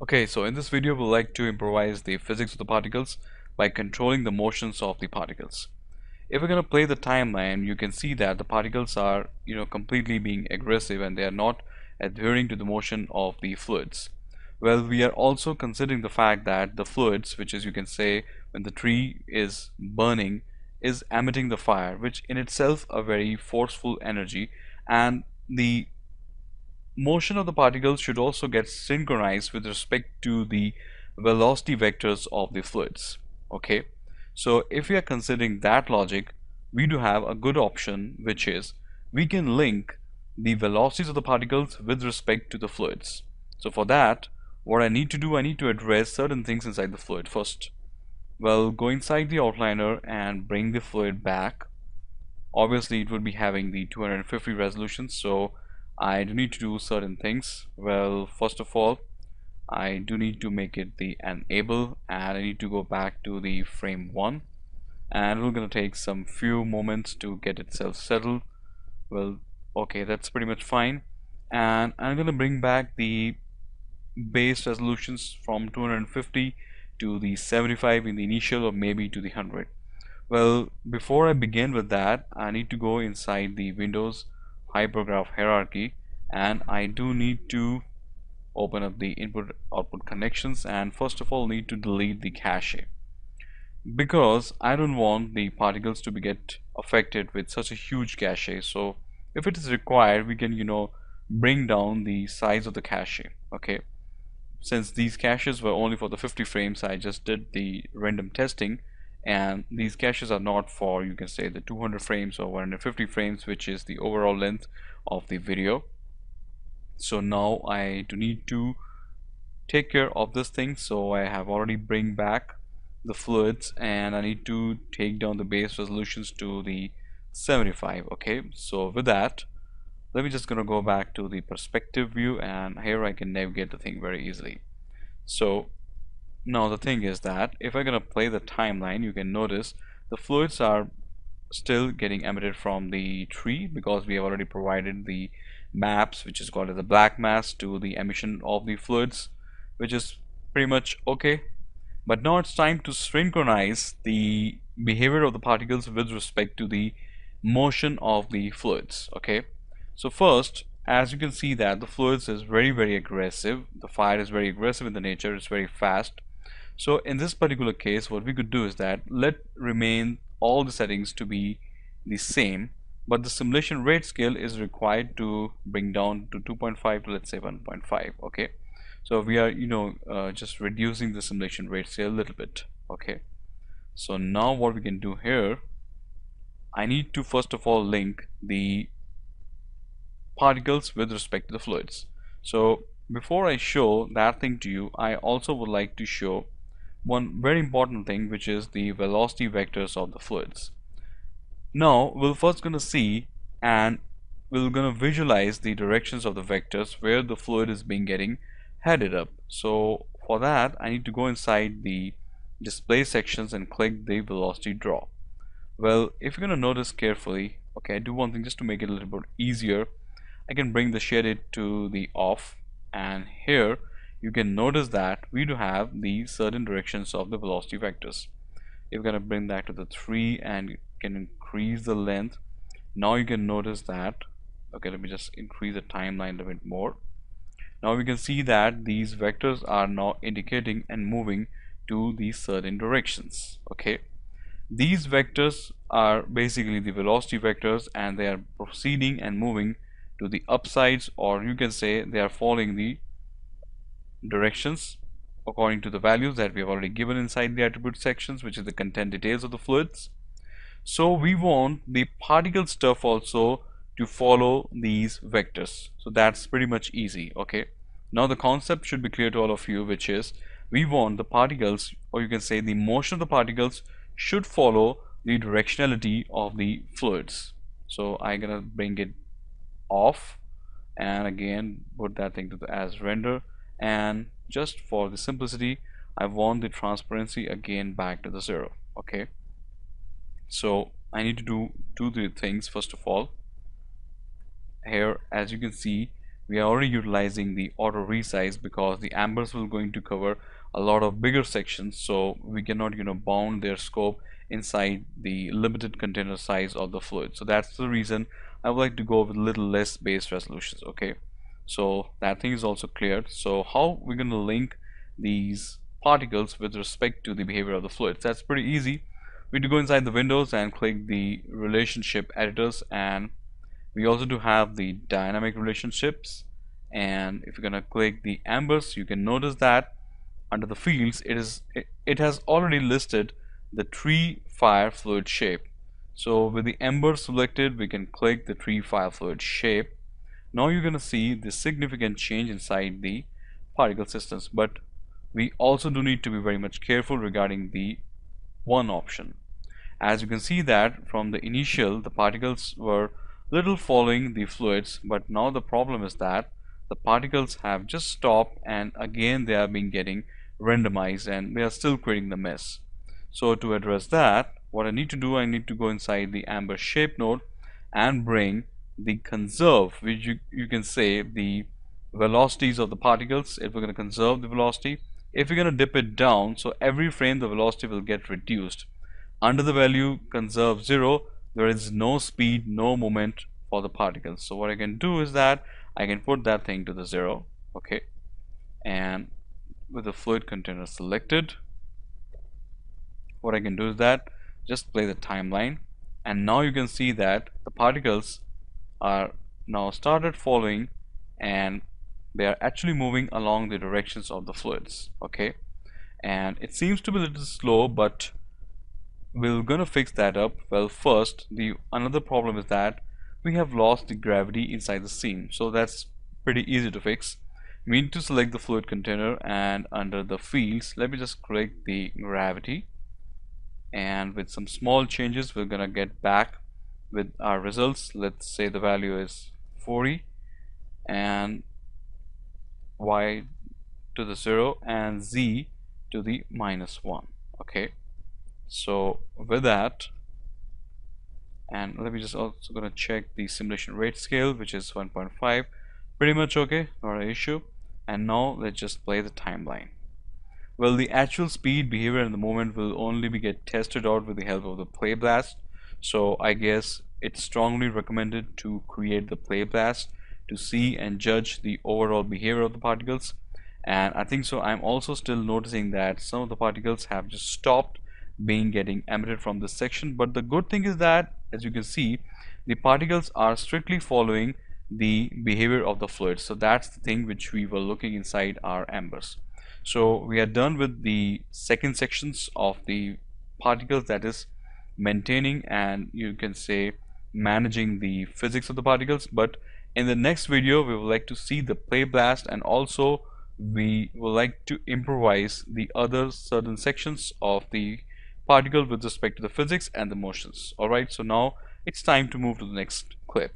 Okay, so in this video we'd like to improvise the physics of the particles by controlling the motions of the particles. If we're going to play the timeline, you can see that the particles are, completely being aggressive and they are not adhering to the motion of the fluids. Well, we are also considering the fact that the fluids, which is you can say when the tree is burning, is emitting the fire, which in itself a very forceful energy, and the motion of the particles should also get synchronized with respect to the velocity vectors of the fluids. Okay, so if we are considering that logic, we do have a good option, which is we can link the velocities of the particles with respect to the fluids. So for that, what I need to do, I need to address certain things inside the fluid first. Well, go inside the outliner and bring the fluid back. Obviously it would be having the 250 resolution, so I do need to do certain things. Well, first of all, I do need to make it the enable, and I need to go back to the frame 1, and we're gonna take some few moments to get itself settled. Well, okay, that's pretty much fine, and I'm gonna bring back the base resolutions from 250 to the 75 in the initial, or maybe to the 100. Well, before I begin with that, I need to go inside the Windows hypergraph hierarchy, and I do need to open up the input output connections, and first of all need to delete the cache, because I don't want the particles to be get affected with such a huge cache. So if it is required, we can bring down the size of the cache. Okay, since these caches were only for the 50 frames, I just did the random testing, and these caches are not for, you can say, the 200 frames or 150 frames, which is the overall length of the video. So now I do need to take care of this thing. So I have already bring back the fluids, and I need to take down the base resolutions to the 75. Okay, so with that, let me just gonna go back to the perspective view, and here I can navigate the thing very easily. So now the thing is that if I'm gonna play the timeline, you can notice the fluids are still getting emitted from the tree, because we have already provided the maps, which is called as the black mass, to the emission of the fluids, which is pretty much okay. But now it's time to synchronize the behavior of the particles with respect to the motion of the fluids. Okay, so first, as you can see that the fluids is very aggressive, the fire is very aggressive in the nature, it's very fast. So in this particular case, what we could do is that let remain all the settings to be the same, but the simulation rate scale is required to bring down to 2.5 to, let's say, 1.5. Okay, so we are just reducing the simulation rate scale a little bit. Okay, so now what we can do here, I need to first of all link the particles with respect to the fluids. So before I show that thing to you, I also would like to show one very important thing, which is the velocity vectors of the fluids. Now we're first going to see, and we're going to visualize the directions of the vectors where the fluid is being getting headed up. So for that, I need to go inside the display sections and click the velocity draw. Well, if you're going to notice carefully, okay, I do one thing just to make it a little bit easier. I can bring the shaded to the off, and here you can notice that we do have the certain directions of the velocity vectors. If we're going to bring that to the 3 and can increase the length, now you can notice that, okay, let me just increase the timeline a bit more. Now we can see that these vectors are now indicating and moving to these certain directions. Okay, these vectors are basically the velocity vectors, and they are proceeding and moving to the upsides, or you can say they are following the directions according to the values that we have already given inside the attribute sections, which is the content details of the fluids. So we want the particle stuff also to follow these vectors. So that's pretty much easy. Okay, now the concept should be clear to all of you, which is we want the particles, or you can say the motion of the particles, should follow the directionality of the fluids. So I'm gonna bring it off, and again put that thing to the as render, and just for the simplicity, I want the transparency again back to the 0. Okay, so I need to do 2-3 things. First of all, here as you can see, we are already utilizing the auto resize because the ambers will going to cover a lot of bigger sections, so we cannot bound their scope inside the limited container size of the fluid. So that's the reason I would like to go with little less base resolutions. Okay, so that thing is also cleared. So how we're going to link these particles with respect to the behavior of the fluids? That's pretty easy. We need to go inside the windows and click the relationship editors, and we also do have the dynamic relationships. And if you're going to click the ambers, you can notice that under the fields it has already listed the tree fire fluid shape. So with the amber selected, we can click the tree fire fluid shape. Now you're going to see the significant change inside the particle systems, but we also do need to be very much careful regarding the one option. As you can see that from the initial, the particles were little following the fluids, but now the problem is that the particles have just stopped, and again they are being getting randomized and they are still creating the mess. So to address that, what I need to do, I need to go inside the amber shape node and bring the conserve, which you can say the velocities of the particles. If we're going to conserve the velocity, if we're going to dip it down, so every frame the velocity will get reduced. Under the value conserve 0, there is no speed, no moment for the particles. So what I can do is that I can put that thing to the 0. Okay, and with the fluid container selected, what I can do is that just play the timeline, and now you can see that the particles are now started following, and they are actually moving along the directions of the fluids. Okay, and it seems to be a little slow, but we're gonna fix that up. Well, first, the another problem is that we have lost the gravity inside the seam, so that's pretty easy to fix. We need to select the fluid container, and under the fields, let me just click the gravity, and with some small changes we're gonna get back with our results. Let's say the value is 40 and y to the 0 and z to the -1. Okay, so with that, and let me just also gonna check the simulation rate scale, which is 1.5. Pretty much okay, not an issue. And now let's just play the timeline. Well, the actual speed, behavior, and the moment will only be get tested out with the help of the play blast. So I guess it's strongly recommended to create the play blast to see and judge the overall behavior of the particles. And I think so I'm also still noticing that some of the particles have just stopped being getting emitted from this section. But the good thing is that, as you can see, the particles are strictly following the behavior of the fluid. So that's the thing which we were looking inside our ambers. So we are done with the second sections of the particles, that is maintaining and you can say managing the physics of the particles. But in the next video we would like to see the play blast, and also we would like to improvise the other certain sections of the particle with respect to the physics and the motions. Alright, so now it's time to move to the next clip.